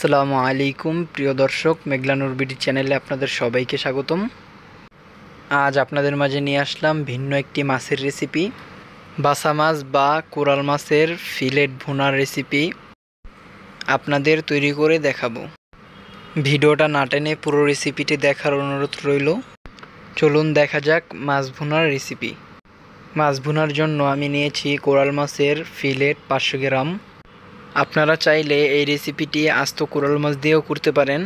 আসসালামু আলাইকুম প্রিয় দর্শক, মেঘলানুর বিডি চ্যানেলে আপনাদের সবাইকে স্বাগতম। আজ আপনাদের মাঝে নিয়ে আসলাম ভিন্ন একটি মাছের রেসিপি, বাসা মাছ বা কোরাল মাছের ফিলেট ভুনার রেসিপি আপনাদের তৈরি করে দেখাবো। ভিডিওটা না টেনে পুরো রেসিপিটি দেখার অনুরোধ রইল। চলুন দেখা যাক মাছ ভুনার রেসিপি। মাছ ভুনার জন্য আমি নিয়েছি কোরাল মাছের ফিলেট 500 গ্রাম। আপনারা চাইলে এই রেসিপিটি আস্ত কোরাল মাছ দিয়েও করতে পারেন।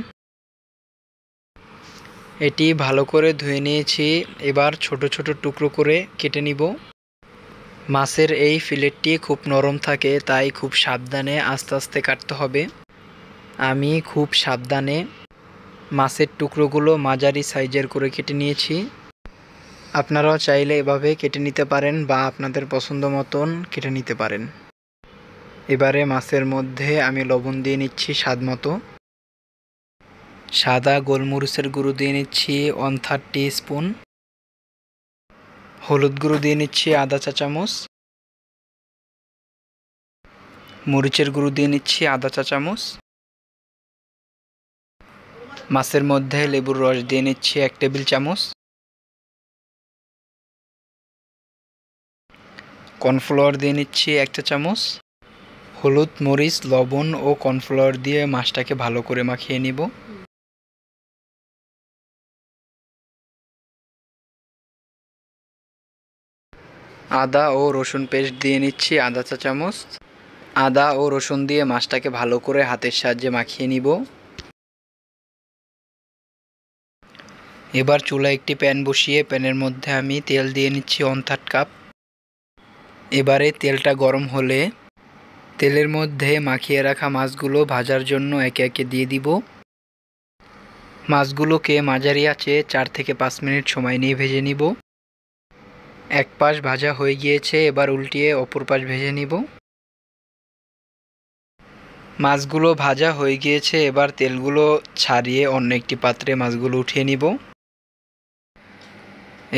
এটি ভালো করে ধুয়ে নিয়েছি, এবার ছোট ছোট টুকরো করে কেটে নিব। মাছের এই ফিলেটটি খুব নরম থাকে, তাই খুব সাবধানে আস্তে আস্তে কাটতে হবে। আমি খুব সাবধানে মাছের টুকরোগুলো মাঝারি সাইজের করে কেটে নিয়েছি। আপনারাও চাইলে এভাবে কেটে নিতে পারেন বা আপনাদের পছন্দ মতন কেটে নিতে পারেন। এবারে মাছের মধ্যে আমি লবণ দিয়ে নিচ্ছি স্বাদ মতো। সাদা গোলমরিচের গুঁড়ো দিয়ে নিচ্ছি 1/3 টিস্পুন। হলুদ গুঁড়ো দিয়ে নিচ্ছি আধা চা চামচ। মরিচের গুঁড়ো দিয়ে নিচ্ছি আধা চা চামচ। মাছের মধ্যে লেবুর রস দিয়ে নিচ্ছি 1 টেবিল চামচ। কর্নফ্লাওয়ার দিয়ে নিচ্ছি 1 চা চামচ। হলুদ, মরিচ, লবণ ও কর্নফ্লাওয়ার দিয়ে মাছটাকে ভালো করে মাখিয়ে নিব। আদা ও রসুন পেস্ট দিয়ে নিচ্ছি আধা চা চামচ। আদা ও রসুন দিয়ে মাছটাকে ভালো করে হাতের সাহায্যে মাখিয়ে নিব। এবার চুলায় একটি প্যান বসিয়ে প্যানের মধ্যে আমি তেল দিয়ে নিচ্ছি 1/3 কাপ। এবারে তেলটা গরম হলে তেলের মধ্যে মাখিয়ে রাখা মাছগুলো ভাজার জন্য একে একে দিয়ে দিব। মাছগুলোকে মাঝারি আঁচে 4 থেকে 5 মিনিট সময় নিয়ে ভেজে নিব। এক পাশ ভাজা হয়ে গিয়েছে, এবার উল্টিয়ে অপর পাশ ভেজে নিব। মাছগুলো ভাজা হয়ে গিয়েছে, এবার তেলগুলো ছাড়িয়ে অন্য একটি পাত্রে মাছগুলো উঠিয়ে নিব।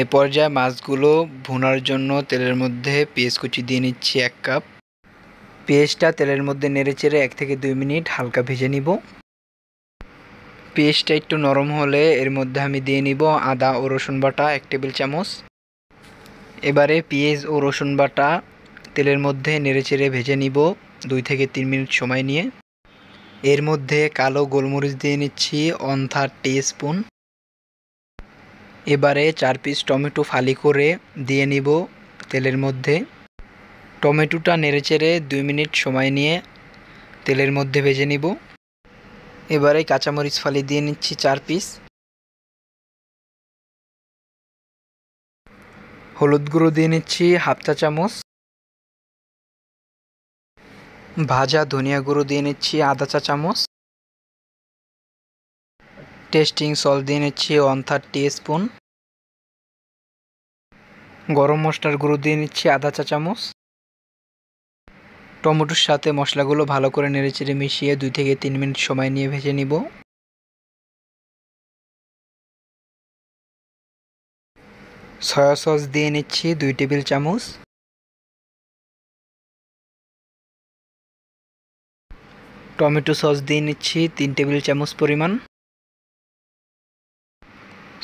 এ পর্যায়ে মাছগুলো ভুনার জন্য তেলের মধ্যে পেঁয়াজ কুচি দিয়ে নিচ্ছি 1 কাপ। পেঁয়াজটা তেলের মধ্যে নেড়েচেড়ে 1 থেকে 2 মিনিট হালকা ভেজে নিব। পেঁয়াজটা একটু নরম হলে এর মধ্যে আমি দিয়ে নিব আদা ও রসুন বাটা 1 টেবিল চামচ। এবারে পেঁয়াজ ও রসুন বাটা তেলের মধ্যে নেড়েচেড়ে ভেজে নিব 2 থেকে 3 মিনিট সময় নিয়ে। এর মধ্যে কালো গোলমরিচ দিয়ে নিচ্ছি 1/3 টিস্পুন। এবারে 4 পিস টমেটো ফালি করে দিয়ে নিব তেলের মধ্যে। টমেটোটা নেড়েচেড়ে 2 মিনিট সময় নিয়ে তেলের মধ্যে ভেজে নিব। এবারে কাঁচামরিচ ফালি দিয়ে নিচ্ছি 4 পিস। হলুদ গুঁড়ো দিয়ে নিচ্ছি হাফ চা চামচ। ভাজা ধনিয়া গুঁড়ো দিয়ে নিচ্ছি আধা চা চামচ। টেস্টিং সল্ট দিয়ে নিচ্ছি 1/3 টিস্পুন। গরম মশলার গুঁড়ো দিয়ে নিচ্ছি আধা চা চামচ। টমেটোর সাথে মশলাগুলো ভালো করে নেড়েচেড়ে মিশিয়ে 2 থেকে 3 মিনিট সময় নিয়ে ভেজে নিব। সয়া সস দিয়ে নিচ্ছি 2 টেবিল চামচ। টমেটো সস দিয়ে নিচ্ছি 3 টেবিল চামচ পরিমাণ।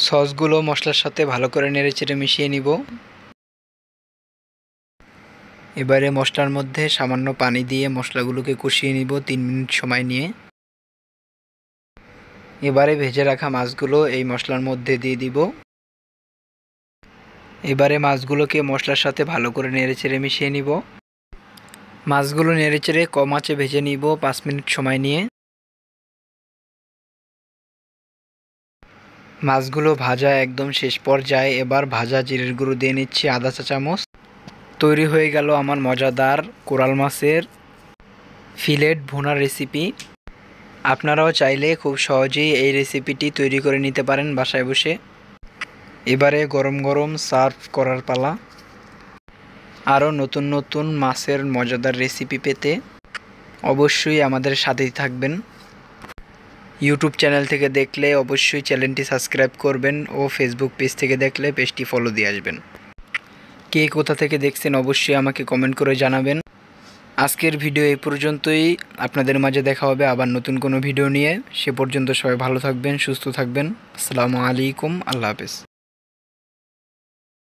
সসগুলো মশলার সাথে ভালো করে নেড়েচেড়ে মিশিয়ে নিব। এবারে মশলার মধ্যে সামান্য পানি দিয়ে মশলাগুলোকে কষিয়ে নিব 3 মিনিট সময় নিয়ে। এবারে ভেজে রাখা মাছগুলো এই মশলার মধ্যে দিয়ে দিব। এবারে মাছগুলোকে মশলার সাথে ভালো করে নেড়েচেড়ে মিশিয়ে নিব। মাছগুলো নেড়েচেড়ে কম আঁচে ভেজে নিব 5 মিনিট সময় নিয়ে। মাছগুলো ভাজা একদম শেষ পর্যায়ে এবার ভাজা জিরের গুঁড়ো দিয়ে নিচ্ছি আধা চা চামচ। তৈরি হয়ে গেল আমার মজাদার কোরাল মাছের ফিলেট ভুনার রেসিপি। আপনারাও চাইলে খুব সহজেই এই রেসিপিটি তৈরি করে নিতে পারেন বাসায় বসে। এবারে গরম গরম সার্ভ করার পালা। আরও নতুন নতুন মাছের মজাদার রেসিপি পেতে অবশ্যই আমাদের সাথেই থাকবেন। ইউটিউব চ্যানেল থেকে দেখলে অবশ্যই চ্যানেলটি সাবস্ক্রাইব করবেন ও ফেসবুক পেজ থেকে দেখলে পেজটি ফলো দিয়ে আসবেন। কে কোথা থেকে দেখছেন অবশ্যই আমাকে কমেন্ট করে জানাবেন। আজকের ভিডিও এই পর্যন্তই। আপনাদের মাঝে দেখা হবে আবার নতুন কোনো ভিডিও নিয়ে। সে পর্যন্ত সবাই ভালো থাকবেন, সুস্থ থাকবেন। আসসালামু আলাইকুম, আল্লাহ হাফেজ।